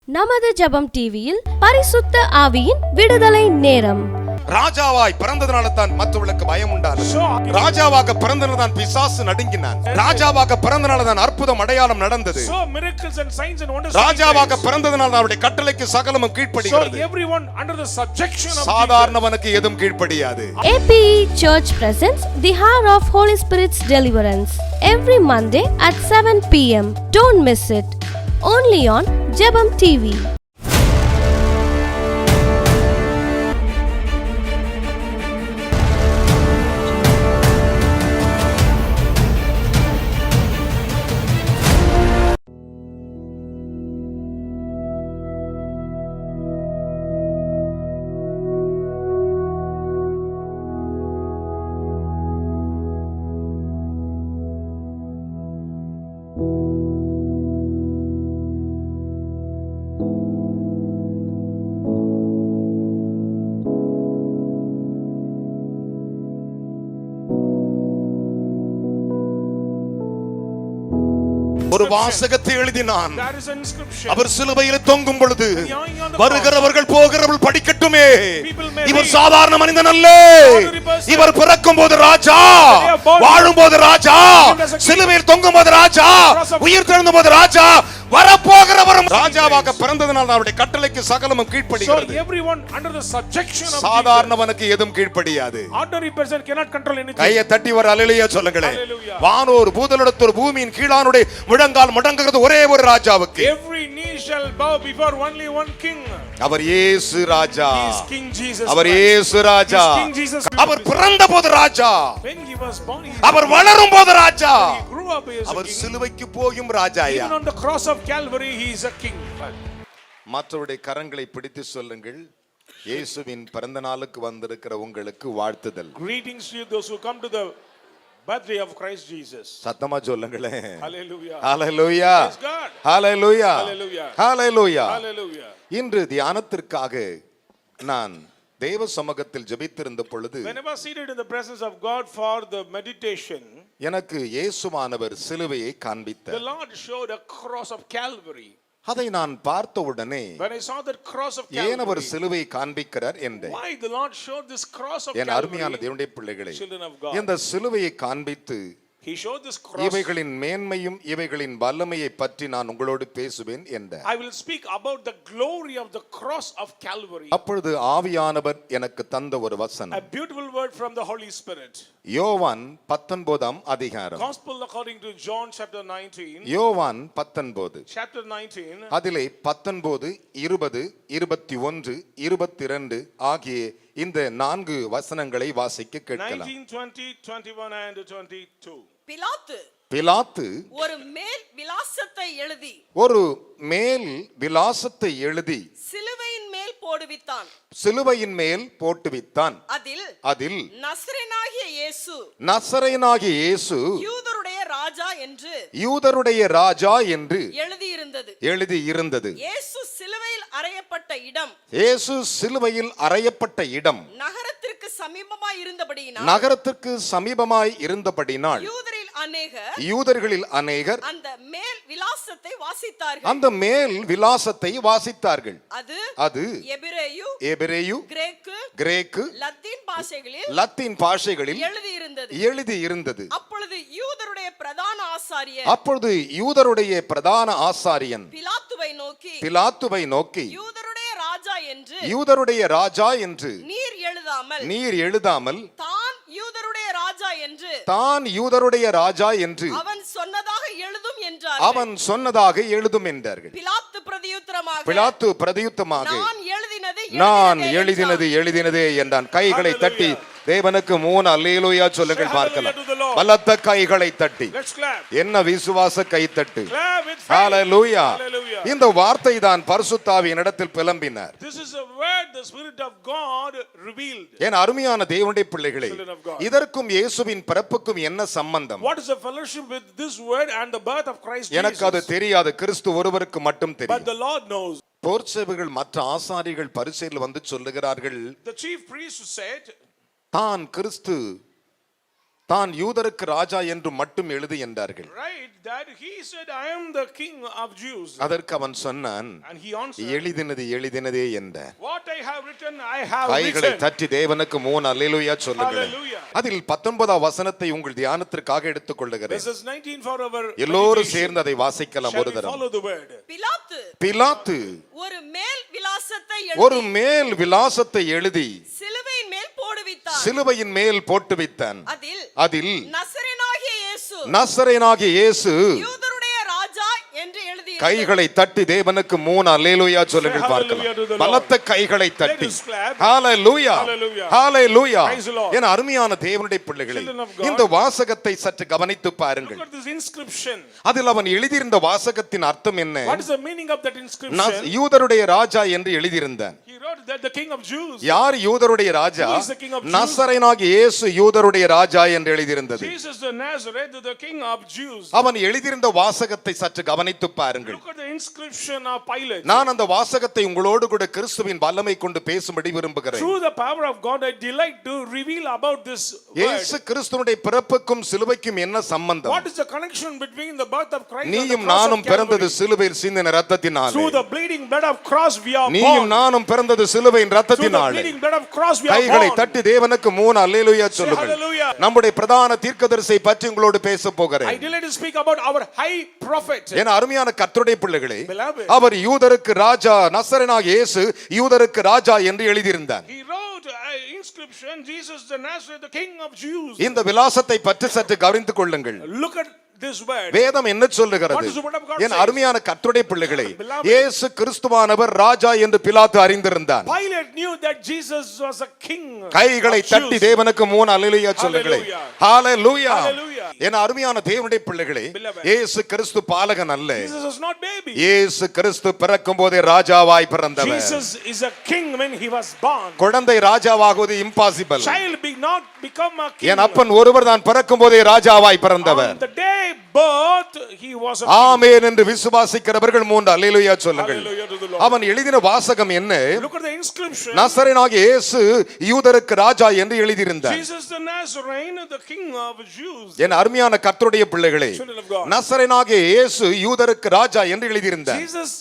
நமது ஜெபம் டிவியில் பரிசுத்த ஆவியின் விடுதலை நேரம். ராஜாவாய் பிறந்ததனால தான் மற்றவர்களுக்கு பயம் உண்டானது. ராஜாவாக பிறந்ததனால தான் பிசாசு நடுங்கினான். ராஜாவாக பிறந்ததனால தான் அற்புதம் அடையாளம் நடந்தது. ராஜாவாக பிறந்ததனால அவருடைய கட்டளைக்கு சகலமும் கீழ்ப்படிகிறது. சாதாரணவனுக்கு எதுவும் கீழ்ப்படியாது. APE Church presents the Hour of Holy Spirit's Deliverance every Monday at 7 p.m. Don't miss it. Only on Jebam TV. ஒரு வாசகத்தை எழுதினான். அவர் சிலுவையில் தொங்கும் பொழுது வருகிறவர்கள் போகிறவர்கள் படிக்கட்டுமே, இவர் சாதாரண மனிதன் அல்ல, இவர் பிறக்கும் போது ராஜா, வாழும் போது ராஜா, சிலுவையில் தொங்கும் போது ராஜா, உயிர் தெழுந்த போது ராஜா, வரப்போகிறவரும் ராஜாவாக பிறந்ததனால் அவருடைய கட்டளைக்கு சகலமும் கீழ்ப்படிகிறது. சாதாரணவனுக்கு எதுவும் கீழ்ப்படியாது. கையை தட்டி ஒரு அல்லேலூயா சொல்லுங்களேன். வானோர் பூதலோடத்தோர் பூமியின் கீழானுடைய முழங்கால் முடங்குகிறது ஒரே ஒரு ராஜாவுக்கு. அவர் இயேசு ராஜா. அவர் இயேசு ராஜா. அவர் பிறந்த போது ராஜா, அவர் வளரும் போது ராஜா, அவர் சிலுவைக்கு போகும் ராஜா. மற்றவருடைய கரங்களை பிடித்து சொல்லுங்கள், இயேசுவின் பிறந்த நாளுக்கு வந்திருக்கிற உங்களுக்கு வாழ்த்துதல். Greetings to you those who come to the birthday of Christ Jesus. சத்தமா சொல்லுங்களேன். Hallelujah. Hallelujah. Praise God. Hallelujah. Hallelujah. Hallelujah. Hallelujah. இன்று தியானத்திற்காக நான் தேவ சமூகத்தில் ஜெபித்திருந்த பொழுது, when I was seated in the presence of God for the meditation, எனக்கு இயேசுவானவர் சிலுவையை காண்பித்தார். the Lord showed a cross of Calvary. அதை நான் பார்த்த உடனே, when I saw that cross of ஏன் அவர் Calvary, சிலுவையை காண்பிக்கிறார் என்றேன். why the Lord showed this cross of என் அருமையான Calvary, தேவனுடைய பிள்ளைகளே, children of God. இந்த சிலுவையை காண்பித்து He showed this cross. இவைகளின் மேன்மையும் இவைகளின் வல்லமையை பற்றி நான் உங்களோடு பேசுவேன் என்றார். I will speak about the glory of the cross of Calvary. அப்பொழுது ஆவியானவர் எனக்கு தந்த ஒரு வசனம், A beautiful word from the Holy Spirit. யோவான் 19 அதிகாரம். Gospel according to John chapter 19. யோவான் 19 chapter 19. அதிலே 19, 20, 21, 22 ஆகிய இந்த 4 வசனங்களை வாசிக்க கேட்கலாம். 19, 20, 21 and 22. பிலாத்து ஒரு மேல் விலாசத்தை எழுதி சிலுவையின் மேல் போட்டுவித்தான். அதில் நசரேயனாகிய இயேசு யூதருடைய ராஜா என்று எழுதியிருந்தது. இயேசு சிலுவையில் அறையப்பட்ட இடம் நகரத்திற்கு சமீபமாய் இருந்தபடியினால் யூதர்களில் அநேகர் அந்த மேல் விலாசத்தை வாசித்தார்கள். அது எபிரேயு, கிரேக்கு, லத்தீன் பாஷைகளில் எழுதியிருந்தது. அப்பொழுது யூதருடைய பிரதான ஆசாரியன் பிலாத்துவை நோக்கி யூதருடைய ராஜா என்று நீர் எழுதாமல் தான் யூதருடைய ராஜா என்று அவன் சொன்னதாக எழுதும் என்றார்கள். பிலாத்து பிரதியுத்தரமாக நான் எழுதினதே என்றான். கைகளை தட்டி தேவனுக்கு 3 அல்லேலூயா சொல்லுங்கள் பார்க்கலாம். பலத்த கைகளை தட்டி, என்ன விசுவாச கைத்தட்டு. ஹalleluya. இந்த வார்த்தை தான் பரிசுத்த ஆவியின் இடத்தில் பிளம்பினார். This is a word the Spirit of God revealed. என் அருமையான தேவனுடைய பிள்ளைகளே, இதற்கும் இயேசுவின் பிறப்புக்கும் என்ன சம்பந்தம்? What is the fellowship with this word and the birth of Christ Jesus? எனக்கு அது தெரியாது, கிறிஸ்து ஒருவருக்கு மட்டும் தெரியும். But the Lord knows. போர்ச்சேவர்கள் மற்ற ஆசாரியர்கள் பரிசேயர்கள் வந்து சொல்லுகிறார்கள், the chief priest said, தான் கிறிஸ்து தான் யூதருக்கு ராஜா என்று மட்டும் எழுது என்றார்கள். Right, that he said, I am the king of Jews. அதற்கு அவன் சொன்னான், And he answered, எளிதினது எளிதினதே என்றார். what I have written, I have கைகளை written. தட்டி தேவனுக்கு 3 அல்லேலூயா சொல்லுங்கள். Hallelujah. அதில் 19ஆம் வசனத்தை உங்கள் தியானத்திற்காக எடுத்துக்கொள்ளுகிறேன். Verses 19 for our எல்லோரும் meditation. சேர்ந்து அதை வாசிக்கலாம் Shall ஒரு we தரம். follow the word? பிலாத்து ஒரு மேல் விலாசத்தை ஒரு மேல் விலாசத்தை எழுதி சிலுவையின் மேல் போடுவித்தார். சிலுவையின் மேல் போட்டு வைத்தான். அதில் நசரேயனாகிய இயேசு நசரேயனாகிய இயேசு யூதருடைய ராஜா என்று எழுதி கைகளை தட்டி தேவனுக்கு 3 அல்லேலூயா சொல்லுங்கள் பார்க்கலாம். பலத்த கைகளை தட்டி ஹalleluya ஹalleluya. என் அருமையான தேவனுடைய பிள்ளைகளே, இந்த வாசகத்தை சற்று கவனித்து பாருங்கள். Look at this inscription. அதில் அவன் எழுதியிருந்த வாசகத்தின் அர்த்தம் என்ன? What is the meaning of that inscription? யூதருடைய ராஜா என்று எழுதியிருந்தான். He wrote that the king of Jews. யார் யூதருடைய ராஜா? Who is the king of Jews? நசரேயனாகிய இயேசு யூதருடைய ராஜா என்று எழுதியிருந்தது. Jesus the Nazareth, the king of Jews. அவன் எழுதியிருந்த வாசகத்தை சற்று கவனித்து பாருங்கள். Look at the inscription of Pilate. நான் அந்த வாசகத்தை உங்களோடு கூட கிறிஸ்துவின் வல்லமை கொண்டு பேசும்படி விரும்புகிறேன். Through the power of God, I delight to reveal about this word. இயேசு கிறிஸ்துவினுடைய பிறப்புக்கும் சிலுவைக்கும் என்ன சம்பந்தம்? What is the connection between the birth of Christ and the நீயும் cross நானும் of பிறந்தது Calvary? சிலுவையில் சிந்தின இரத்தத்தினாலே. Through the bleeding blood of cross we are நீயும் born. நானும் பிறந்தது சிலுவையின் Through the இரத்தத்தினாலே. bleeding blood of cross we are கைகளை born. தட்டி தேவனுக்கு 3 அல்லேலூயா சொல்லுங்கள். hallelujah. நம்முடைய பிரதான தீர்க்கதரிசியை பற்றி உங்களோடு பேச I போகிறேன். delight to speak about our high prophet. என அருமையான கர்த்தருடைய பிள்ளைகளே, Beloved. அவர் யூதருக்கு ராஜா, நசரேயனாகிய இயேசு யூதருக்கு ராஜா என்று எழுதியிருந்தார். He wrote an inscription, Jesus the Nazareth, the king of Jews. இந்த விலாசத்தை பற்றி சற்று கவனித்துக் கொள்ளுங்கள். Look at this word. வேதம் என்ன சொல்லுகிறது? What does the word of God N say? அருமையான கர்த்தருடைய பிள்ளைகளே, Beloved. இயேசு கிறிஸ்துவானவர் ராஜா என்று பிலாத்து அறிந்திருந்தார். Pilate knew that Jesus was a king. கைகளை of தட்டி Jews. தேவனுக்கு 3 அல்லேலூயா சொல்லுங்களேன். ஹalleluya. Hallelujah. என் அருமையான தேவனுடைய பிள்ளைகளே, Beloved. இயேசு கிறிஸ்து பாலகன் அல்ல. Jesus is not baby. இயேசு கிறிஸ்து பிறக்கும் போதே ராஜாவாய் பிறந்தவர். Jesus is a king when he was born. குழந்தை ராஜாவாகுவது impossible. Child be not become a king. என் அப்பன் ஒருவர் தான் பிறக்கும் போதே ராஜாவாய் பிறந்தவர். On the day birth he was a king. ஆமென் என்று விசுவாசிக்கிறவர்கள் 3 அல்லேலூயா சொல்லுங்கள். Hallelujah to the Lord. அவன் எழுதின வாசகம் என்ன? Look at the inscription. நசரேயனாகிய இயேசு யூதருக்கு ராஜா என்று எழுதியிருந்தார். Jesus the Nazarene, the king of Jews. என் அருமையான கர்த்தருடைய பிள்ளைகளே, Children of God. நசரேயனாகிய இயேசு யூதருக்கு ராஜா என்று எழுதியிருந்தார். Jesus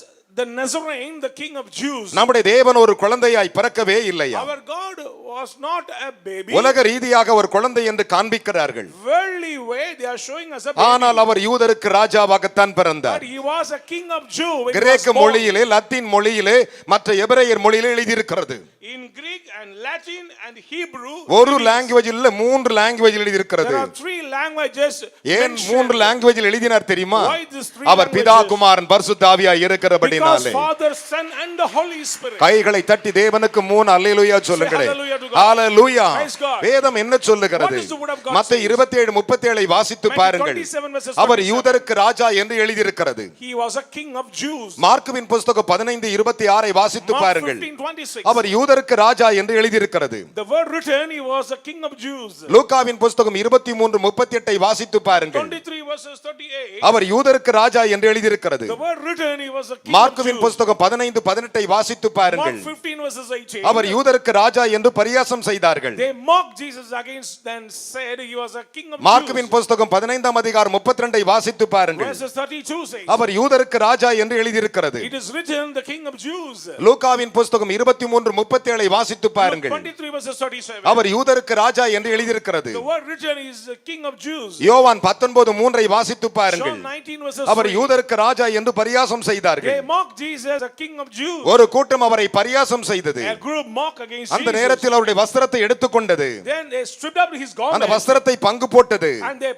the Nazarene, the king of Jews. நம்முடைய தேவன் ஒரு குழந்தையாய் பிறக்கவே இல்லையா? Our God was not a baby. உலக ரீதியாக ஒரு குழந்தை என்று காண்பிக்கிறார்கள். Worldly way they are showing us a baby. ஆனால் அவர் யூதருக்கு ராஜாவாகத்தான் பிறந்தார். But he was a king of Jew. when he was கிரேக்க born. மொழியிலே, லத்தீன் மொழியிலே, மற்ற எபிரேயர் மொழியிலே எழுதியிருக்கிறது. In Greek and Latin and Hebrew. ஒரு லாங்குவேஜில் இல்ல, 3 லாங்குவேஜில் எழுதியிருக்கிறது. There are 3 languages. ஏன் mentioned. 3 லாங்குவேஜில் எழுதினார் தெரியுமா? Why these 3 அவர் பிதா, languages? குமாரன், பரிசுத்த ஆவியாய் இருக்கிறபடினாலே. Because Father, Son and the Holy Spirit. கைகளை தட்டி தேவனுக்கு 3 அல்லேலூயா சொல்லுங்களே. hallelujah to God. Hallelujah. Praise God. வேதம் என்ன சொல்லுகிறது? What does the word of God மத்தேயு 27:37 வாசித்து Matthew பாருங்கள். 27 verses அவர் 27. யூதருக்கு ராஜா என்று எழுதியிருக்கிறது. He was a king of Jews. மார்க்குவின் புத்தகம் 15:26 வாசித்து Mark பாருங்கள். 15:26. அவர் யூதருக்கு ராஜா என்று எழுதியிருக்கிறது. The word written, he was a king of Jews. லூக்காவின் புத்தகம் 23:38 வாசித்து பாருங்கள். 23 verses 38. அவர் யூதருக்கு ராஜா என்று எழுதியிருக்கிறது. The word written, he was a king மார்க்குவின் of Jews. புத்தகம் 15:18 வாசித்து பாருங்கள். Mark 15 verses 18. அவர் யூதருக்கு ராஜா என்று பரியாசம் செய்தார்கள். They mocked Jesus against and said he was a king of மார்க்குவின் Jews. புத்தகம் 15:32 வாசித்து பாருங்கள். Verses 32 says, அவர் யூதருக்கு ராஜா என்று எழுதியிருக்கிறது. it is written the king of Jews. லூக்காவின் புத்தகம் 23:37 வாசித்து பாருங்கள். 23 verses 37. அவர் யூதருக்கு ராஜா என்று எழுதியிருக்கிறது. The word written is the king of Jews. யோவான் 19:3 வாசித்து பாருங்கள். John 19 verses அவர் 3. யூதருக்கு ராஜா என்று பரியாசம் செய்தார்கள். They mocked Jesus, the king of Jews. ஒரு கூட்டம் அவரை பரியாசம் செய்தது. A group mock against அந்த Jesus. நேரத்தில் அவருடைய வஸ்திரத்தை எடுத்துக்கொண்டது. Then they stripped up his அந்த garment வஸ்திரத்தை பங்கு போட்டது. and they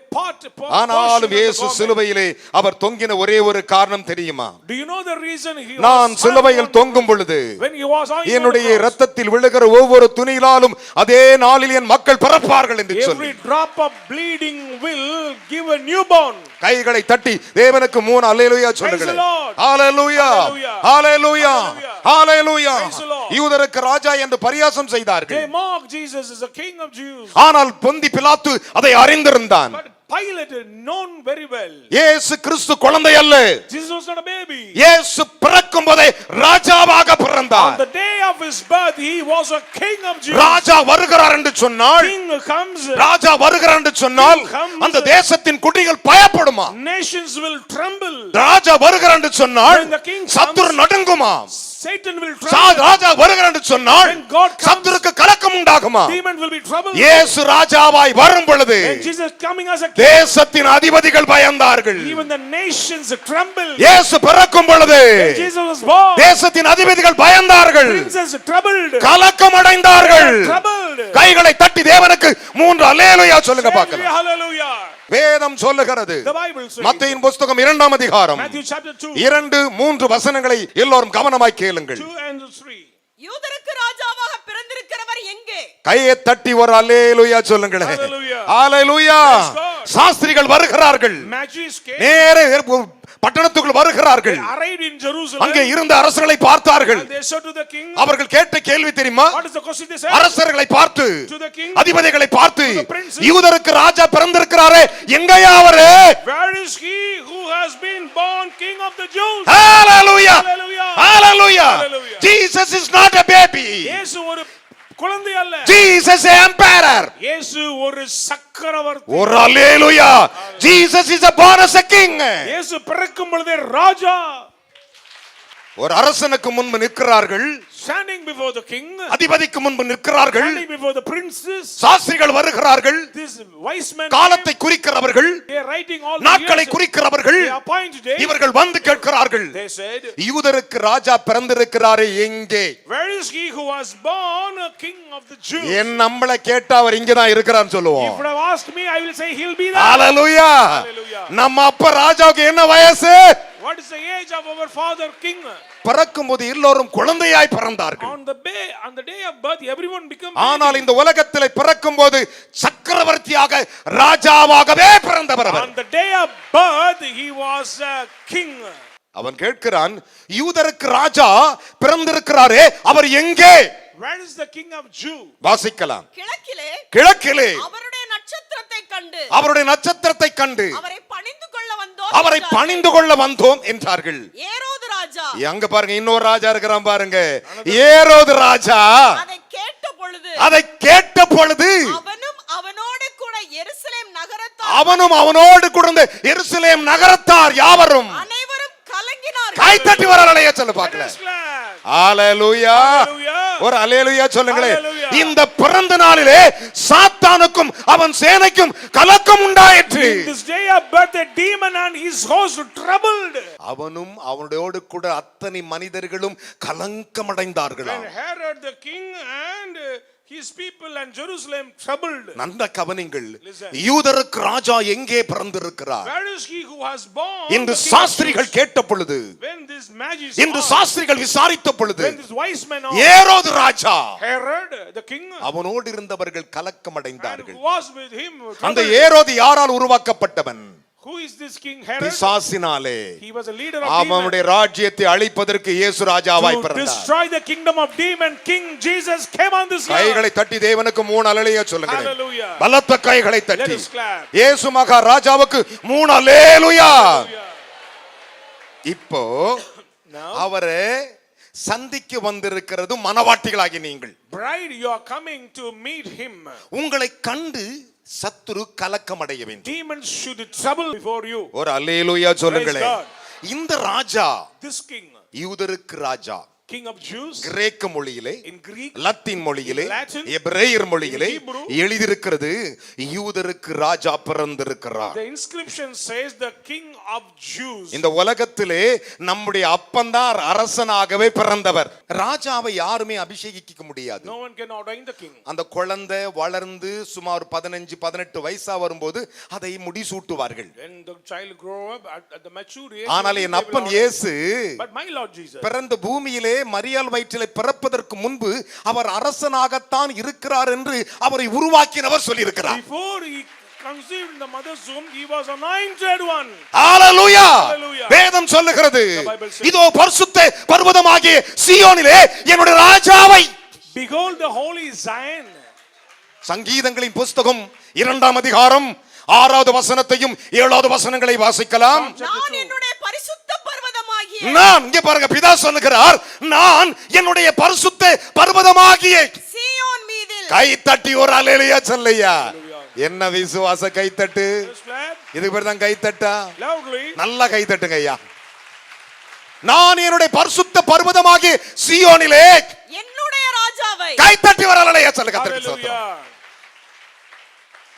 ஆனாலும் இயேசு portioned the garment. சிலுவையிலே அவர் தொங்கின ஒரே ஒரு காரணம் தெரியுமா? Do you know the reason he நான் was சிலுவையில் தொங்கும் பொழுது when he was on என்னுடைய the cross? இரத்தத்தில் விழுகிற ஒவ்வொரு துணியிலாலும் அதே நாளில் என் மக்கள் பிறப்பார்கள் என்று சொல்லி Every drop of bleeding will give a newborn. கைகளை தட்டி தேவனுக்கு 3 அல்லேலூயா சொல்லுங்கள். Praise the Lord. Hallelujah Hallelujah. Hallelujah Hallelujah. Hallelujah. Praise the Lord. யூதருக்கு ராஜா என்று பரியாசம் They செய்தார்கள். mocked Jesus as a king of Jews. ஆனால் பொந்தி பிலாத்து அதை அறிந்திருந்தான். But Pilate known very well. இயேசு கிறிஸ்து குழந்தை அல்ல. Jesus was not a baby. இயேசு பிறக்கும் போதே ராஜாவாக பிறந்தார். On the day of his birth, he was a king of Jews. ராஜா வருகிறார் என்று சொன்னால், King comes. ராஜா வருகிறார் என்று சொன்னால் அந்த தேசத்தின் குடிகள் பயப்படுமா? Nations will tremble. ராஜா வருகிறார் என்று சொன்னால் When the king comes, சத்துரு நடுங்குமா? Satan will tremble. ராஜா வருகிறார் என்று சொன்னால் When God comes, சத்துருக்கு கலக்கம் உண்டாகுமா? demon will be troubled. இயேசு ராஜாவாய் வரும் பொழுது When Jesus coming as a king, தேசத்தின் அதிபதிகள் பயந்தார்கள். even the nations trembled. இயேசு பிறக்கும் பொழுது When Jesus was born, தேசத்தின் அதிபதிகள் பயந்தார்கள், princes troubled. கலக்கம் அடைந்தார்கள். Troubled. கைகளை தட்டி தேவனுக்கு 3 அல்லேலூயா சொல்லுங்க பார்க்கலாம். Hallelujah. வேதம் சொல்லுகிறது. The Bible says. மத்தேயின் புத்தகம் 2ஆம் அதிகாரம் Matthew chapter 2. 2-3 வசனங்களை எல்லோரும் கவனமாய் கேளுங்கள். 2 and 3. யூதருக்கு ராஜாவாக பிறந்திருக்கிறவர் எங்கே? கையை தட்டி ஒரு அல்லேலூயா சொல்லுங்களே. Hallelujah. ஹalleluya. Praise God. சாஸ்திரிகள் வருகிறார்கள். Magi's came. நேரே பட்டணத்துக்குள் வருகிறார்கள். They arrived in Jerusalem. அங்கே இருந்த அரசர்களை பார்த்தார்கள். And they said to the king. அவர்கள் கேட்ட கேள்வி தெரியுமா? What is the question they said? அரசர்களை பார்த்து, To the king. அதிபதிகளை பார்த்து, To the princes. யூதருக்கு ராஜா பிறந்திருக்கிறாரே, எங்கயா அவரு? Where is he who has been born king of the Jews? Hallelujah. Hallelujah. Hallelujah. Hallelujah. Jesus is not a baby. இயேசு ஒரு குழந்தை அல்ல. Jesus is an emperor. இயேசு ஒரு சக்கரவர்த்தி. ஒரு அல்லேலூயா. Jesus is born as a king. இயேசு பிறக்கும் பொழுதே ராஜா. ஒரு அரசனுக்கு முன்பு நிற்கிறார்கள். Standing before the king. அதிபதிக்கு முன்பு நிற்கிறார்கள். Standing before the princes. சாஸ்திரிகள் வருகிறார்கள். This wise men. காலத்தை குறிக்கிறவர்கள். They are writing all the நாட்களை years. குறிக்கிறவர்கள். They appoint days. இவர்கள் வந்து கேட்கிறார்கள். They said. யூதருக்கு ராஜா பிறந்திருக்கிறாரே எங்கே? Where is he who was born a king of the Jews? என் நம்மள கேட்டா அவர் இங்க தான் இருக்கிறான்னு சொல்லுவோம். If you have asked me, I will say he'll be there. Hallelujah. Hallelujah. நம்ம அப்பா ராஜாவுக்கு என்ன வயசு? What is the age of our father king? பிறக்கும்போது எல்லோரும் குழந்தையாய் பிறந்தார்கள். On the day of birth, everyone became. ஆனால் இந்த உலகத்திலே பிறக்கும்போது சக்கரவர்த்தியாக ராஜாவாகவே பிறந்தவர் அவர். On the day of birth, he was a king. அவன் கேட்கிறான், யூதருக்கு ராஜா பிறந்திருக்கிறாரே, அவர் எங்கே? Where is the king of Jew? வாசிக்கலாம். கிழக்கிலே கிழக்கிலே அவருடைய நட்சத்திரத்தை கண்டு அவருடைய நட்சத்திரத்தை கண்டு அவரை பணிந்து கொள்ள வந்தோம். அவரை பணிந்து கொள்ள வந்தோம் என்றார்கள். ஏரோது ராஜா. அங்க பாருங்க, இன்னொரு ராஜா இருக்கிறான் பாருங்க, ஏரோது ராஜா. அதை கேட்ட பொழுது அவனும் அவனோடு கூட எருசலேம் நகரத்தார் அவனும் அவனோடு கூட எருசலேம் நகரத்தார் யாவரும் அனைவரும் கலங்கினார்கள். கை தட்டி வரலையா சொல்ல பார்க்கல. ஹalleluya. ஒரு அல்லேலூயா சொல்லுங்களே. Hallelujah. இந்த பிறந்த நாளிலே சாத்தானுக்கும் அவன் சேனைக்கும் கலக்கம் உண்டாயிற்று. This day of birth, the demon and his host troubled. அவனும் அவனோடு கூட அத்தனை மனிதர்களும் கலக்கம் அடைந்தார்களாம். When Herod the king and his people and Jerusalem troubled. நல்ல கவனிங்கள். Listen. யூதருக்கு ராஜா எங்கே பிறந்திருக்கிறார்? Where is he who has born? இன்று the king of சாஸ்திரிகள் Jews? கேட்ட பொழுது, When this magicians, இன்று சாஸ்திரிகள் விசாரித்த பொழுது, when this wise men are Herod Raja Herod the king அவனோடு இருந்தவர்கள் கலக்கம் and அடைந்தார்கள். who was with him அந்த troubled. ஏரோது யாரால் உருவாக்கப்பட்டவன்? Who is this king Herod? பிசாசினாலே. He was a leader of அவனுடைய demons. ராஜ்யத்தை அழிப்பதற்கு இயேசு ராஜாவாய் To பிறந்தார். destroy the kingdom of demon, King Jesus came on this earth. கைகளை தட்டி தேவனுக்கு 3 அல்லேலூயா சொல்லுங்க. Hallelujah. பலத்த கைகளை தட்டி Let us clap. இயேசு மகா ராஜாவுக்கு 3 அல்லேலூயா. இப்போ Now, அவரை சந்திக்க வந்திருக்கிறது மனவாட்டிகளாகி நீங்கள். bride, you are coming to meet him. உங்களை கண்டு சத்துரு கலக்கம் அடைய வேண்டும். Demons should trouble before you. ஒரு அல்லேலூயா சொல்லுங்களே. Praise God. இந்த ராஜா This king, யூதருக்கு ராஜா. king of Jews, கிரேக்க மொழியிலே, in Greek, லத்தீன் மொழியிலே, in Latin, எபிரேயர் மொழியிலே in Hebrew, எழுதியிருக்கிறது யூதருக்கு ராஜா பிறந்திருக்கிறார். the inscription says the king of Jews. இந்த உலகத்திலே நம்முடைய அப்பன்தான் அரசனாகவே பிறந்தவர். ராஜாவை யாருமே அபிஷேகிக்க முடியாது. No one can ordain the king. அந்த குழந்தை வளர்ந்து சுமார் 15-18 வயசா வரும்போது அதை முடிசூட்டுவார்கள். When the child grow up at the mature age, ஆனால் they என் will அப்பன் ordain. இயேசு But my Lord Jesus, பிறந்த பூமியிலே மரியாள் வயிற்றிலே பிறப்பதற்கு முன்பு அவர் அரசனாகத்தான் இருக்கிறார் என்று அவரை உருவாக்கினவர் சொல்லியிருக்கிறார். before he conceived in the mother's womb, he was anointed one. Hallelujah. Hallelujah. வேதம் சொல்லுகிறது, The Bible says, இதோ பரிசுத்த பர்வதமாகிய சீயோனிலே என்னுடைய ராஜாவை. behold the holy Zion. சங்கீதங்களின் புஸ்தகம் 2ஆம் அதிகாரம் 6வது வசனத்தையும் 7வது வசனங்களை வாசிக்கலாம். நான் என்னுடைய பரிசுத்த பர்வதமாகிய நான் இங்க பாருங்க, பிதா சொல்லுகிறார், நான் என்னுடைய பரிசுத்த பர்வதமாகிய சீயோன் மீதில் கை தட்டி ஒரு அல்லேலூயா சொல்லையா. என்ன விசுவாச கைத்தட்டு, இது பேர் தான் கைத்தட்டா? நல்லா கைத்தட்டுங்க ஐயா. நான் என்னுடைய பரிசுத்த பர்வதமாகிய சீயோனிலே என்னுடைய ராஜாவை கைத்தட்டி வர அல்லேலூயா சொல்லுங்க. கர்த்தருக்கு ஸ்தோத்திரம்.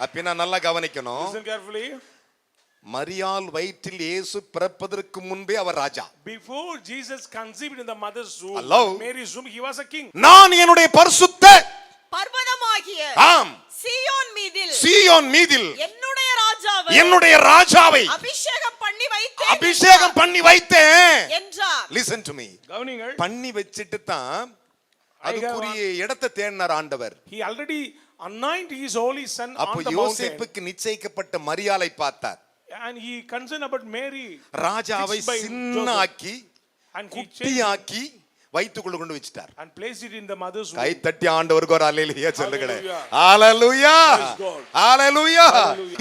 அப்ப நல்லா கவனிக்கணும். Listen carefully. மரியாள் வயிற்றில் இயேசு பிறப்பதற்கு முன்பே அவர் ராஜா. Before Jesus conceived in the mother's womb, Hello. Mary's womb, he was a king. நான் என்னுடைய பரிசுத்த பர்வதமாகிய ஆம் சீயோன் மீதில் சீயோன் மீதில் என்னுடைய ராஜாவை என்னுடைய ராஜாவை அபிஷேகம் பண்ணி வைத்தேன் அபிஷேகம் பண்ணி வைத்தேன் என்றார். Listen to me. கவனிங்கள். பண்ணி வச்சிட்டு தான் அதுக்குரிய இடத்தை தேடினார் ஆண்டவர். He already anointed his holy son அப்போ on the mountain. யோசேப்புக்கு நிச்சயிக்கப்பட்ட மரியாளை பார்த்தார். And he concerned about Mary. ராஜாவை fixed by சின்னாக்கி And he changed குட்டியாக்கி வயிற்றுக்குள்ள கொண்டு வச்சிட்டார். and placed it in the mother's womb. கை தட்டி ஆண்டவருக்கு ஒரு அல்லேலூயா சொல்லுங்களே. Hallelujah. ஹalleluya Praise God. ஹalleluya.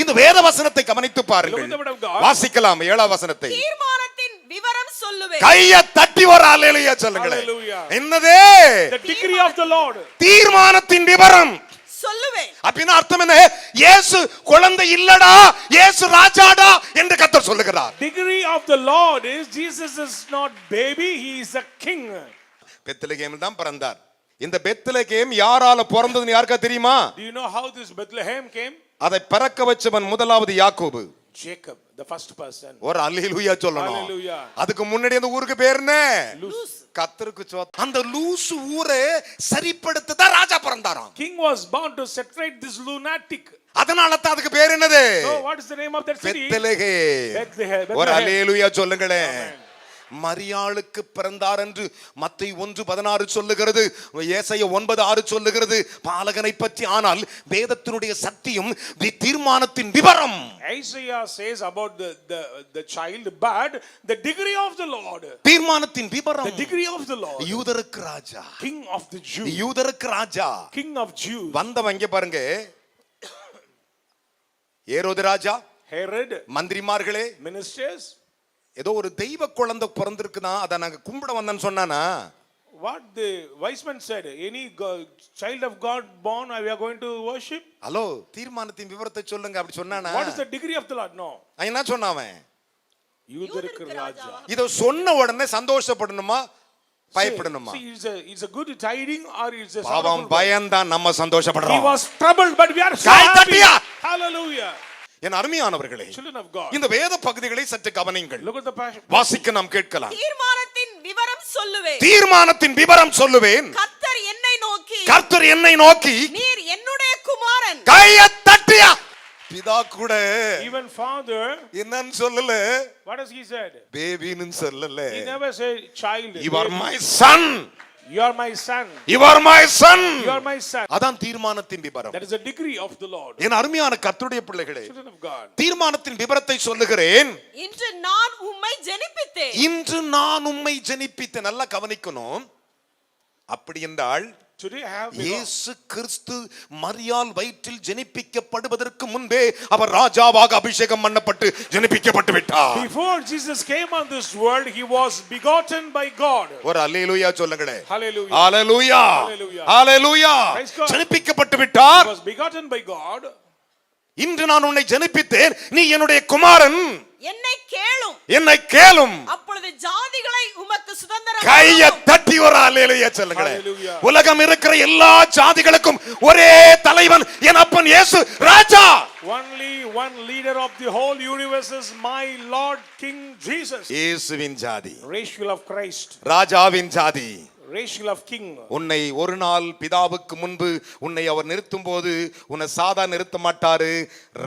இந்த வேத வசனத்தை கவனித்து பாருங்கள். Look at the word of God. வாசிக்கலாம் 7வது வசனத்தை. தீர்மானத்தின் விவரம் சொல்லுவேன். கையை தட்டி ஒரு அல்லேலூயா சொல்லுங்களே. Hallelujah. என்னது? The decree of the Lord. தீர்மானத்தின் விவரம் சொல்லுவேன். அப்படினா அர்த்தம் என்ன? இயேசு குழந்தை இல்லடா, இயேசு ராஜாடா என்று கர்த்தர் சொல்லுகிறார். Decree of the Lord is Jesus is not baby, he is a king. பெத்லகேமில் தான் பிறந்தார். இந்த பெத்லகேம் யாரால பிறந்ததுன்னு யாருக்கா தெரியுமா? Do you know how this Bethlehem came? அதை பிறக்க வச்சவன் முதலாவது யாக்கோபு. Jacob, the first person. ஒரு அல்லேலூயா சொல்லணும். Hallelujah. அதுக்கு முன்னாடி அந்த ஊருக்கு பேர் என்ன? Luz. கர்த்தருக்கு ஸ்தோத்திரம். அந்த லூஸ் ஊரை சரிப்படுத்த தான் ராஜா பிறந்தாராம். King was born to separate this lunatic. அதனால தான் அதுக்கு பேர் என்னது? So what is the name of that city? Bethlehem. Bethlehem. ஒரு அல்லேலூயா சொல்லுங்களேன். மரியாளுக்கு பிறந்தார் என்று மத்தேயு 1:16 சொல்லுகிறது, ஏசாயா 9:6 சொல்லுகிறது பாலகனை பற்றி. ஆனால் வேதத்தினுடைய சத்தியம் தீர்மானத்தின் விவரம். Isaiah says about the child, but the degree of the Lord. தீர்மானத்தின் விவரம். The degree of the Lord. யூதருக்கு ராஜா. King of the Jews. யூதருக்கு ராஜா. King of Jews. வந்தவங்க பாருங்க, ஏரோது ராஜா, Herod, மந்திரிமார்களே, ministers. ஏதோ ஒரு தெய்வ குழந்தை பிறந்திருக்குனா அத நாங்க கும்பிட வந்தேன்னு சொன்னானா? What the wise man said, any child of God born, we are going to worship. Hello, தீர்மானத்தின் விவரத்தை சொல்லுங்க அப்படி சொன்னானா? What is the degree of the Lord? No. என்ன சொன்னாவன்? யூதருக்கு ராஜா. இத சொன்ன உடனே சந்தோஷப்படணுமா பயப்படணுமா? See, it's a good tiding or it's a பாவம் sorrowful. பயந்தான் நம்ம He சந்தோஷப்படுறோம். was troubled, but we are so guy happy. தட்டியா. Hallelujah. என் அருமையானவர்களே, Children of God. இந்த வேத பகுதிகளை சற்று கவனியுங்கள். Look at the passion. வாசிக்க நாம் கேட்கலாம். தீர்மானத்தின் விவரம் சொல்லுவேன். தீர்மானத்தின் விவரம் சொல்லுவேன். கர்த்தர் என்னை நோக்கி, கர்த்தர் என்னை நோக்கி, நீர் என்னுடைய குமாரன். கையை தட்டியா. பிதா கூட Even father, என்னன்னு சொல்லல, what has he said? பேபின்னு சொல்லல. He never said child. You are my son. You are my son. You are my son. You are my son. அதான் தீர்மானத்தின் விவரம். That is the degree of the Lord. என் அருமையான கர்த்தருடைய பிள்ளைகளே, Children of God. தீர்மானத்தின் விவரத்தை சொல்லுகிறேன். இன்று நான் உம்மை ஜெனிப்பித்தேன். இன்று நான் உம்மை ஜெனிப்பித்தேன். நல்லா கவனிக்கணும். அப்படி என்றால் Today I have இயேசு கிறிஸ்து மரியாள் வயிற்றில் ஜெனிப்பிக்கப்படுவதற்கு முன்பே அவர் ராஜாவாக அபிஷேகம் பண்ணப்பட்டு ஜெனிப்பிக்கப்பட்டு விட்டார். Before Jesus came on this world, he was begotten by God. ஒரு அல்லேலூயா சொல்லுங்களே. Hallelujah. ஹalleluya. Hallelujah. ஹalleluya. Praise God. ஜெனிப்பிக்கப்பட்டு விட்டார். He was begotten by God. இன்று நான் உன்னை ஜெனிப்பித்தேன், நீ என்னுடைய குமாரன், என்னை கேளும். என்னை கேளும். அப்பொழுது ஜாதிகளை உமக்கு சுதந்திரமாக கையை தட்டி ஒரு அல்லேலூயா சொல்லுங்களே. Hallelujah. உலகம் இருக்கிற எல்லா ஜாதிகளுக்கும் ஒரே தலைவன் என் அப்பன் இயேசு ராஜா. Only one leader of the whole universe is my Lord King Jesus. இயேசுவின் ஜாதி, Ratio of Christ. ராஜாவின் ஜாதி. Ratio of King. உன்னை ஒரு நாள் பிதாவுக்கு முன்பு உன்னை அவர் நிறுத்தும் போது உன்னை சாதா நிறுத்த மாட்டாரு,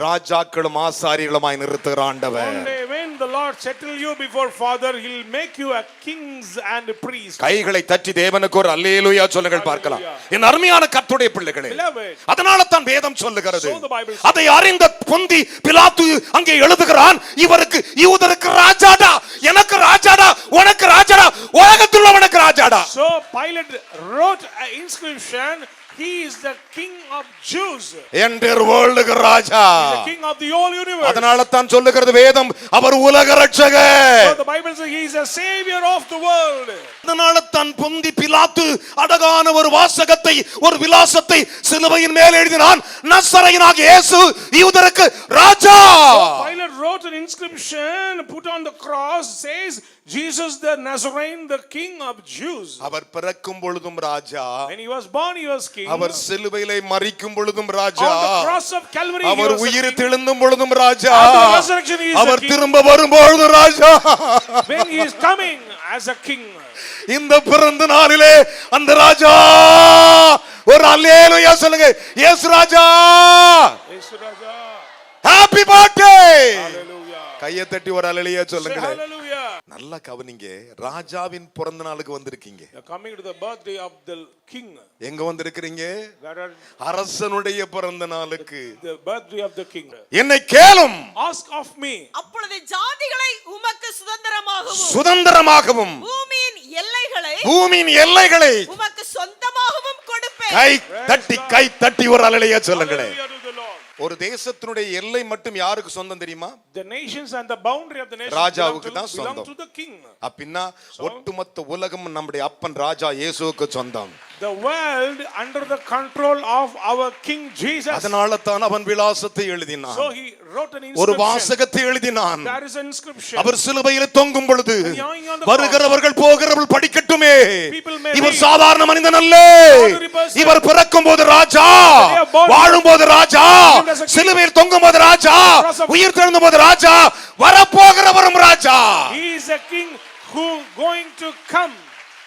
ராஜாக்களும் ஆசாரிகளுமாய் நிறுத்துகிற ஆண்டவர். One day when the Lord settle you before Father, he'll make you a kings and a priest. கைகளை தட்டி தேவனுக்கு ஒரு அல்லேலூயா சொல்லுங்கள் பார்க்கலாம். என் அருமையான கர்த்தருடைய பிள்ளைகளே, Beloved. அதனால தான் வேதம் சொல்லுகிறது. So the Bible says. அதை அறிந்த பொந்தி பிலாத்து அங்கே எழுதுகிறான், இவருக்கு யூதருக்கு ராஜாடா, எனக்கு ராஜாடா, உனக்கு ராஜாடா, உலகத்தில் உள்ளவனுக்கு ராஜாடா. So Pilate wrote an inscription, He is the King of Jews. Entire வேர்ல்டுக்கு ராஜா. He is the King of the whole universe. அதனால தான் சொல்லுகிறது வேதம் அவர் உலக ரட்சகர். So the Bible says he is a savior of the world. அதனால தான் பொந்தி பிலாத்து அழகான ஒரு வாசகத்தை ஒரு விலாசத்தை சிலுவையின் மேல் எழுதினான். நசரேயனாகிய இயேசு யூதருக்கு ராஜா. Pilate wrote an inscription put on the cross says Jesus the Nazarene, the King of Jews. அவர் பிறக்கும் பொழுதும் ராஜா. When he was born he was king. அவர் சிலுவையிலே மரிக்கும் பொழுதும் ராஜா. On the cross of Calvary he our was உயிர் தெழுந்தும் பொழுதும் ராஜா. After the resurrection he is our a king. திரும்ப வரும்பொழுது ராஜா. When he is coming as a king. இந்த பிறந்த நாளிலே அந்த ராஜா ஒரு அல்லேலூயா சொல்லுங்க. இயேசு ராஜா. Yes, Raja. Happy birthday. Hallelujah. கையை தட்டி ஒரு அல்லேலூயா Say சொல்லுங்க. hallelujah. நல்லா கவனிங்க. ராஜாவின் பிறந்த நாளுக்கு வந்திருக்கீங்க. You are coming to the birthday of the king. எங்க வந்திருக்கிறீங்க? That are அரசனுடைய பிறந்த நாளுக்கு. the birthday of the king. என்னை கேளும். Ask of me. அப்பொழுது ஜாதிகளை உமக்கு சுதந்திரமாகவும் சுதந்திரமாகவும் பூமியின் எல்லைகளை பூமியின் எல்லைகளை உமக்கு சொந்தமாகவும் கொடுப்பேன். கை தட்டி ஒரு அல்லேலூயா சொல்லுங்களேன். Hallelujah to the Lord. ஒரு தேசத்தினுடைய எல்லை மட்டும் யாருக்கு சொந்தம் தெரியுமா? The nations and the boundary of the nations ராஜாவுக்கு தான் belong சொந்தம். to the king. அப்படின்னா ஒட்டுமொத்த உலகம் நம்முடைய அப்பன் ராஜா இயேசுவுக்கு சொந்தம். The world under the control of our King Jesus. அதனால தான் அவன் விலாசத்தை எழுதினான். So he wrote an ஒரு inscription. வாசகத்தை எழுதினான். There is an inscription. அவர் சிலுவையில் தொங்கும் பொழுது Lying on the வருகிறவர்கள் போகிறவர்கள் படிக்கட்டுமே. People may இவர் read. சாதாரண மனிதன் அல்ல. Ordinary person. இவர் பிறக்கும் போது ராஜா, They are born. வாழும் போது ராஜா, Lived as a king. சிலுவையில் தொங்கும் போது ராஜா, Cross of- உயிர் தெழுந்த போது ராஜா, வரப்போகிறவரும் ராஜா. He is a king who going to come.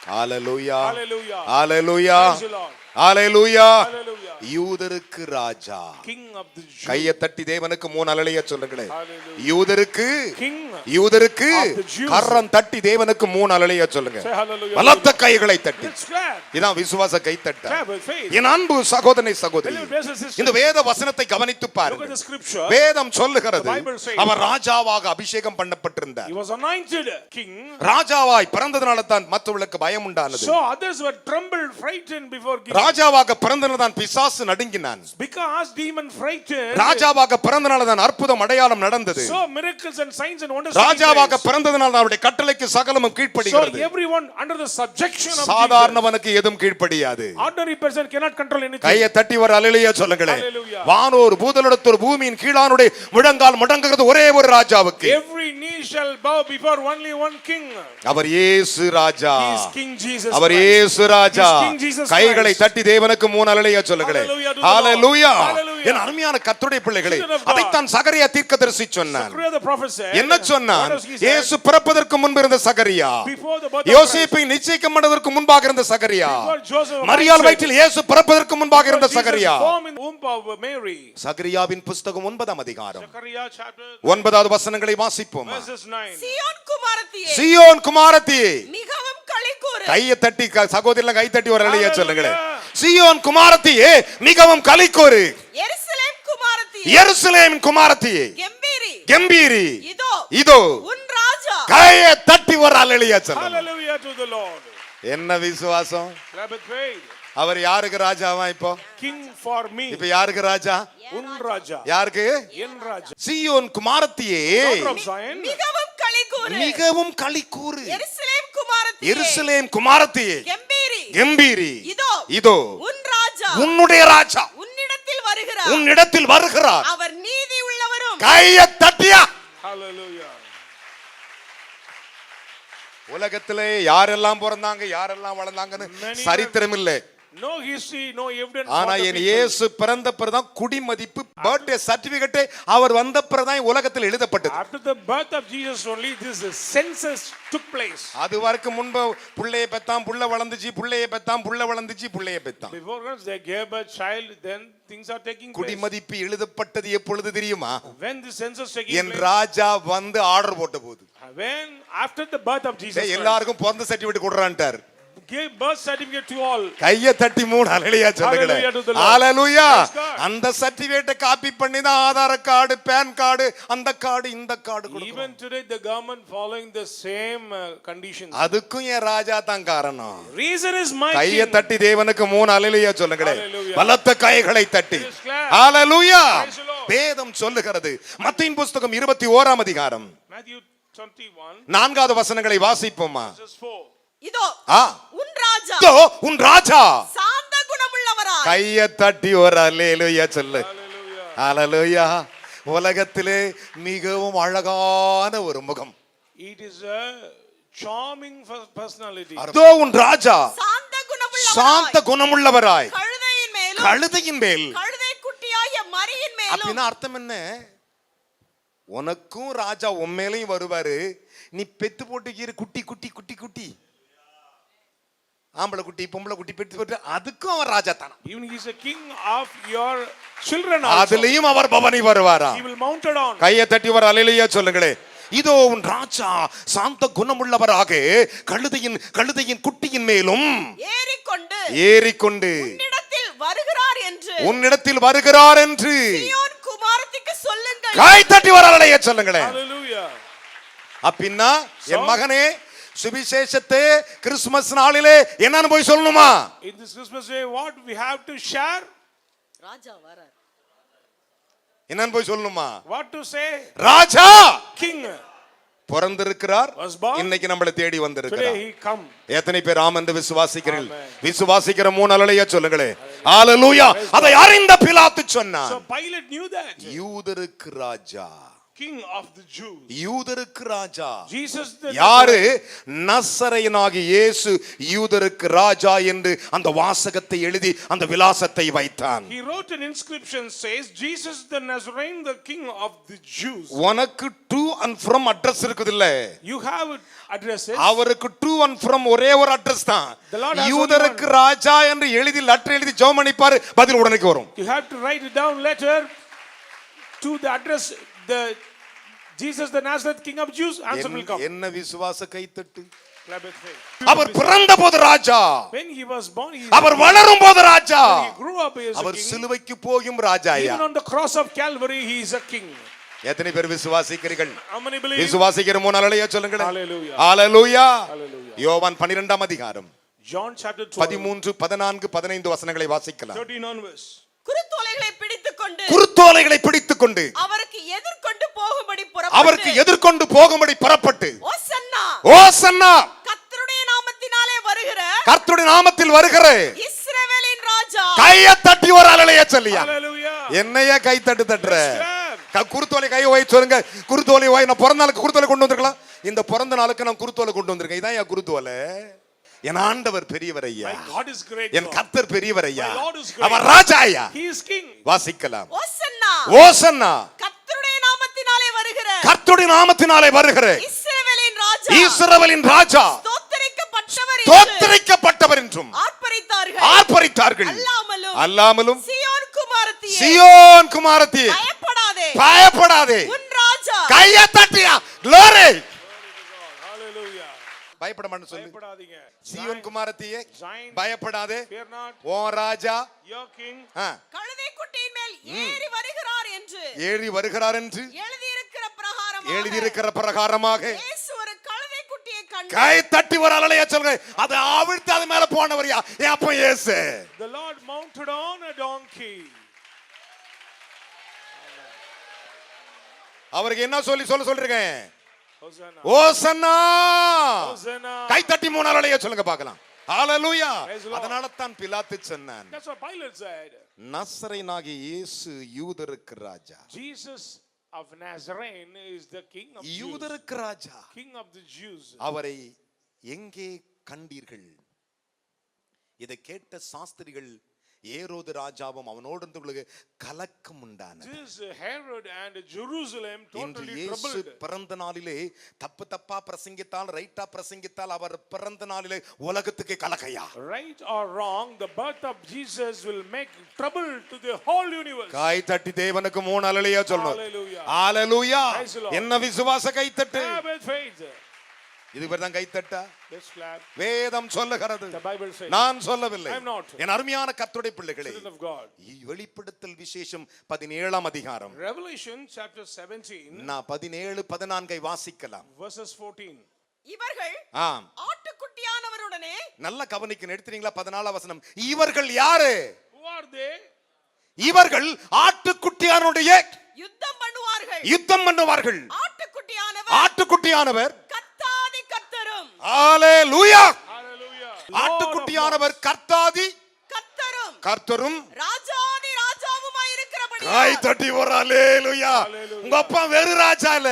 Hallelujah. Hallelujah. Hallelujah. Praise the Lord. Hallelujah. Hallelujah. யூதருக்கு ராஜா. King of the Jews. கையை தட்டி தேவனுக்கு மூணு அல்லேலூயா சொல்லுங்களேன். Hallelujah. யூதருக்கு King யூதருக்கு of the Jews. கரம் தட்டி தேவனுக்கு மூணு அல்லேலூயா சொல்லுங்க. Say hallelujah. பலத்த கைகளை தட்டி. Let's clap. இதான் விசுவாச கைத்தட்ட. Clap with faith. என் அன்பு சகோதரனை சகோதரி, Beloved brothers and sisters, இந்த வேத வசனத்தை கவனித்து look at பாருங்கள். the scripture. வேதம் சொல்லுகிறது The Bible says- அவர் ராஜாவாக அபிஷேகம் பண்ணப்பட்டிருந்தார். He was anointed king. ராஜாவாய் பிறந்ததனால தான் மற்றவர்களுக்கு பயம் உண்டானது. So others were trembled, frightened before king. ராஜாவாக பிறந்ததனால தான் பிசாசு நடுங்கினான். Because demon frightened. ராஜாவாக பிறந்ததனால தான் அற்புதம் அடையாளம் நடந்தது. So miracles and signs and wonders. ராஜாவாக பிறந்ததனால தான் அவருடைய கட்டளைக்கு சகலமும் So கீழ்ப்படிகிறது. everyone under the subjection of Jesus. சாதாரணவனுக்கு எதுவும் கீழ்ப்படியாது. Ordinary person cannot control anything. கையை தட்டி ஒரு அல்லேலூயா சொல்லுங்களேன். Hallelujah. வானோர் பூதலோர் பூமியின் கீழானுடைய முழங்கால் முடங்குகிறது ஒரே ஒரு ராஜாவுக்கு. Every knee shall bow before only one king. அவர் இயேசு ராஜா. He is King Jesus our Christ. இயேசு ராஜா. He is King Jesus கைகளை Christ. தட்டி தேவனுக்கு மூணு அல்லேலூயா சொல்லுங்களேன். Hallelujah to the hallelujah. Lord. Hallelujah. என் அருமையான கர்த்தருடைய பிள்ளைகளே, Children of God. அதைத்தான் சகரியா தீர்க்கதரிசி சொன்னான். Zechariah the prophet said. என்ன சொன்னான்? What does he say? இயேசு பிறப்பதற்கு முன்பு இருந்த சகரியா, Before the birth of யோசேப்பை நிச்சயிக்கம் பண்ணதற்கு முன்பாக இருந்த சகரியா, Before Joseph மரியாள் was வயிற்றில் இயேசு பிறப்பதற்கு முன்பாக இருந்த Jesus Zechariah. formed in the womb of Mary. சகரியாவின் புஸ்தகம் 9ஆம் அதிகாரம் Zechariah chapter 9வது வசனங்களை வாசிப்போம். verses 9. சீயோன் குமாரத்தியே சீயோன் குமாரத்தியே, மிகவும் களிகூரு. கையை தட்டி சகோதரில கை தட்டி ஒரு அல்லேலூயா சொல்லுங்களேன். Hallelujah. சீயோன் குமாரத்தியே மிகவும் களிக்கோரு. எருசலேம் குமாரத்தியே எருசலேமின் குமாரத்தியே கெம்பீரி. கம்பீரி. இதோ இதோ உன் ராஜா. கையை தட்டி ஒரு அல்லேலூயா சொல்லுங்க. Hallelujah to the Lord. என்ன விசுவாசம்? Clap with faith. அவர் யாருக்கு ராஜாவா இப்போ? King for me. இப்ப யாருக்கு ராஜா? Un Raja. யாருக்கு? En Raja. Zion குமாரத்தியே Daughter of Zion. மிகவும் களிகூரு. மிகவும் களிக்கூறு. எருசலேம் குமாரத்தியே எருசலேம் குமாரத்தியே கெம்பீரி. கம்பீரி. இதோ இதோ உன் ராஜா உன்னுடைய ராஜா உன்னிடத்தில் வருகிறார். உன்னிடத்தில் வருகிறார். அவர் நீதி உள்ளவரும் கையை தட்டியா. Hallelujah. உலகத்திலே யாரெல்லாம் பிறந்தாங்க யாரெல்லாம் வளர்ந்தாங்கன்னு சரித்திரம் இல்லை. No history, no evidence. ஆனா for the என் people. இயேசு பிறந்த பிறதான் குடிமதிப்பு பர்த்டே சர்டிபிகேட் அவர் வந்த பிறதான் உலகத்தில் எழுதப்பட்டது. After the birth of Jesus only this census took place. அது வரைக்கும் முன்பு புள்ளைய பெத்தான் புள்ள வளர்ந்துச்சு புள்ளைய பெத்தான் புள்ள வளர்ந்துச்சு புள்ளைய பெத்தான். Before they gave a child, then things are taking place. குடிமதிப்பு எழுதப்பட்டது எப்பொழுது தெரியுமா? When the census taking N place. ராஜா வந்து ஆர்டர் போட்ட போது When after the birth of Jesus Christ, எல்லாருக்கும் பிறந்த certificate கொடுறான்ட்டார். give birth certificate to all. கையை தட்டி மூணு ஹalleluya சொல்லுங்க. Hallelujah to the Lord. Hallelujah. Praise God. அந்த சர்டிபிகேட்டை காப்பி பண்ணி தான் ஆதார் கார்டு, பான் கார்டு, அந்த கார்டு இந்த கார்டு கொடுக்கணும். Even today the government following the same conditions. அதுக்கும் என் ராஜா தான் காரணம். Reason is my கையை king. தட்டி தேவனுக்கு மூணு ஹalleluya சொல்லுங்க. Hallelujah. பலத்த கைகளை தட்டி. It is glad. Hallelujah. Praise the Lord. வேதம் சொல்லுகிறது மத்தேயு புத்தகம் 21ஆம் அதிகாரம் Matthew 21 4வது வசனங்களை வாசிப்போமா? verses 4. இதோ உன் ராஜா இதோ உன் ராஜா சாந்த குணமுள்ளவராய். கையை தட்டி ஒரு ஹalleluya சொல்லு. Hallelujah. ஹalleluya. உலகத்திலே மிகவும் அழகான ஒரு முகம். It is a charming personality. அதோ உன் ராஜா சாந்த குணமுள்ளவராய். சாந்த குணமுள்ளவராய் கழுதையின் மேலும் கழுதையின் மேல். கழுதை குட்டியாகிய மரியின் மேலும். அப்படின்னா அர்த்தம் என்ன? உனக்கும் ராஜா உன் மேலையும் வருவாரு. நீ பெத்து போட்டுக்கிற குட்டி குட்டி குட்டி குட்டி ஆம்பளை குட்டி பொம்பளை குட்டி பெத்து போட்டு அதுக்கும் அவர் ராஜா தானா? Even he is a king of your children also. அதுலயும் அவர் பவனி வருவாரா? He will mounted on. கையை தட்டி ஒரு ஹalleluya சொல்லுங்களே. இதோ உன் ராஜா சாந்த குணமுள்ளவராக கழுதையின் குட்டியின் மேலும் ஏறிக்கொண்டு உன்னிடத்தில் வருகிறார் என்று சீயோன் குமாரத்திக்கு சொல்லுங்கள். கை தட்டி ஒரு ஹalleluya சொல்லுங்களே. Hallelujah. அப்படின்னா என் மகனே சுவிசேஷத்தை கிறிஸ்துமஸ் நாளிலே என்னன்னு போய் சொல்லணுமா? In this Christmas day what we have to share? ராஜா வரார். என்னன்னு போய் சொல்லணுமா? What to say? Raja King பிறந்திருக்கிறார். was born. இன்னைக்கு நம்மளை தேடி Today வந்திருக்கிறார். he come. எத்தனை பேர் ஆமென் என்று விசுவாசிக்கிறீர்கள்? Amen. விசுவாசிக்கிற மூணு ஹalleluya சொல்லுங்களே. ஹalleluya. அதை அறிந்த பிலாத்து சொன்னான். So Pilate knew that. யூதருக்கு ராஜா. King of the Jews. யூதருக்கு ராஜா. Jesus the யாரு? நசரேயனாகிய இயேசு யூதருக்கு ராஜா என்று அந்த வாசகத்தை எழுதி அந்த விலாசத்தை வைத்தான். He wrote an inscription says Jesus the Nazarene the King of the Jews. உனக்கு to and from அட்ரஸ் இருக்குதுல்ல? You have addresses. அவருக்கு to and from ஒரே ஒரு அட்ரஸ் தான். The Lord has யூதருக்கு ராஜா என்று எழுதி லெட்டர் எழுதி ஜெபம் பண்ணிப்பாரு, பதில் உடனே வரும். You have to write it down letter to the address the Jesus the Nazareth King of Jews, answer will come. என்ன விசுவாச கைத்தட்டு. Clap with faith. அவர் பிறந்த போது ராஜா. When he was born he அவர் வளரும் போது ராஜா. when he grew up he is a our king. சிலுவைக்கு போகும் ராஜாயா. Even on the cross of Calvary he is a king. எத்தனை பேர் விசுவாசிக்கிறீர்கள்? How many believe? விசுவாசிக்கிற மூணு ஹalleluya சொல்லுங்க. Hallelujah. ஹalleluya. Hallelujah. யோவான் 12ஆம் அதிகாரம் John chapter 12 13, 14, 15 வசனங்களை வாசிக்கலாம். 13 onwards. குருத்தோலைகளை பிடித்துக்கொண்டு அவருக்கு எதிர்கொண்டு போகும்படி புறப்பட்டு ஓசன்னா ஓசன்னா கர்த்தருடைய நாமத்தில் வருகிற இஸ்ரவேலின் ராஜா. கையை தட்டி ஒரு ஹalleluya சொல்லியா. Hallelujah. என்னையா கை தட்டு தட்டுற? Clap. குருத்தோலை கையை வை சொல்லுங்க. குருத்தோலை வை. நான் பிறந்த நாளுக்கு குருத்தோலை கொண்டு வந்திருக்கலாம். இந்த பிறந்த நாளுக்கு நான் குருத்தோலை கொண்டு வந்திருக்கேன். இதான் என் குருத்தோலை. என் ஆண்டவர் பெரியவர் ஐயா. My God is great. என் கர்த்தர் பெரியவர் ஐயா. My Lord is great. அவர் ராஜா ஐயா. He is king. வாசிக்கலாம். ஓசன்னா ஓசன்னா கர்த்தருடைய நாமத்தினாலே வருகிற இஸ்ரவேலின் ராஜா. இஸ்ரவேலின் ராஜா ஸ்தோத்திரிக்கப்பட்டவர் என்றும் ஆர்ப்பரித்தார்கள். அல்லாமலும் சீயோன் குமாரத்தியே பயப்படாதே உன் ராஜா. கையை தட்டியா glory. Hallelujah. பயப்பட மாட்டேன்னு சொல்லு. பயப்படாதீங்க. சீயோன் குமாரத்தியே Zion, பயப்படாதே. fear not. O Raja Your king கழுதை குட்டியின் மேல் ஏறி வருகிறார் என்று எழுதியிருக்கிற பிரகாரமாக இயேசு ஒரு கழுதை குட்டியை கண்டு கை தட்டி ஒரு ஹalleluya சொல்லுங்க. அதை அவிழ்த்து அது மேல போனவர் என் அப்பன் இயேசு. The Lord mounted on a donkey. அவருக்கு என்ன சொல்லிருக்கேன்? Hosanna. ஓசன்னா. Hosanna. கை தட்டி மூணு ஹalleluya சொல்லுங்க பார்க்கலாம். ஹalleluya. Praise the Lord. அதனால தான் பிலாத்து சொன்னான், That's what Pilate said. நசரேயனாகிய இயேசு யூதருக்கு ராஜா. Jesus of Nazarene is the king of Jews. யூதருக்கு ராஜா. King of the Jews. அவரை எங்கே கண்டீர்கள்? இதை கேட்ட சாஸ்திரிகள் ஏரோது ராஜாவும் அவனோடு இருந்தவர்களுக்கு கலக்கம் உண்டானது. This Herod and Jerusalem totally troubled. இயேசு பிறந்த நாளிலே தப்பா பிரசங்கித்தால் ரைட்டா பிரசங்கித்தால் அவர் பிறந்த நாளிலே உலகத்துக்கு கலக்கையா. Right or wrong, the birth of Jesus will make trouble to the whole universe. கை தட்டி தேவனுக்கு மூணு ஹalleluya சொல்லணும். Hallelujah. Hallelujah. Praise the Lord. என்ன விசுவாச கை தட்டு. Have faith. இது தான் கைத்தட்டா? Let's clap. வேதம் சொல்லுகிறது, The Bible says. நான் சொல்லவில்லை. I am not. என் அருமையான கர்த்தருடைய பிள்ளைகளே, Children of God. வெளிப்படுத்தல் விசேஷம் 17ஆம் அதிகாரம். Revelation chapter 17. நான் 17 14 வாசிக்கலாம். Verses 14. இவர்கள் ஆம், ஆட்டுக்குட்டியானவருடனே நல்ல கவனிக்க எடுத்தீங்களா? 14ஆம் வசனம். இவர்கள் யாரு? Who are they? இவர்கள் ஆட்டுக்குட்டியானுடைய யுத்தம் பண்ணுவார்கள். யுத்தம் பண்ணுவார்கள். ஆட்டுக்குட்டியானவர் ஆட்டுக்குட்டியானவர் கர்த்தாதி கர்த்தரும். ஹalleluya. Hallelujah. ஆட்டுக்குட்டியானவர் கர்த்தாதி கர்த்தரும் கர்த்தரும் ராஜாதி ராஜாவுமாய் இருக்கிறபடி கை தட்டி ஒரு ஹalleluya. உங்க அப்பா வெறு ராஜா இல்ல,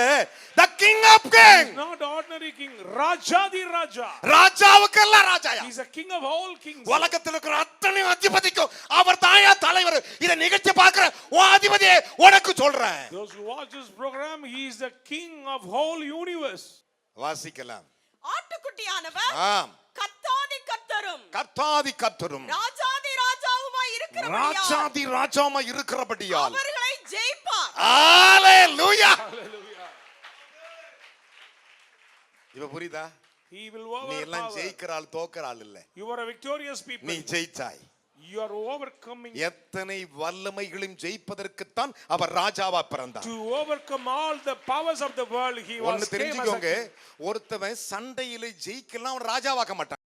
the king of kings. Not ordinary king. Rajadi Raja. ராஜாவுக்கெல்லாம் ராஜாயா. He's a king of all kings. உலகத்தில் இருக்கிற அத்தனை அதிபதிக்கும் அவர் தாயா தலைவர். இத நிகழ்ச்சி பார்க்கிற உன் அதிபதியே உனக்கு சொல்றேன். Those who watch this program, he is the king of whole universe. வாசிக்கலாம். ஆட்டுக்குட்டியானவர் ஆம், கர்த்தாதி கர்த்தரும் கர்த்தாதி கர்த்தரும் ராஜாதி ராஜாவுமாய் இருக்கிறபடியால் ராஜாதி ராஜாமா இருக்கிறபடியால் அவர்களை ஜெயிப்பார். ஹalleluya. Hallelujah. இப்ப புரியுதா? He will நீ எல்லாம் overpower. ஜெயிக்கிறாள் தோக்கறாள் இல்ல, You are a victorious people. நீ ஜெயிச்சாய். You are overcoming. எத்தனை வல்லமைகளையும் ஜெயிப்பதற்குத்தான் அவர் ராஜாவா பிறந்தார். To overcome all the powers of the world, he ஒன்னு was came as a தெரிஞ்சுக்கோங்க, king. ஒருத்தவன் சண்டையில ஜெயிக்கலாம் அவன் ராஜாவாக்க மாட்டான்.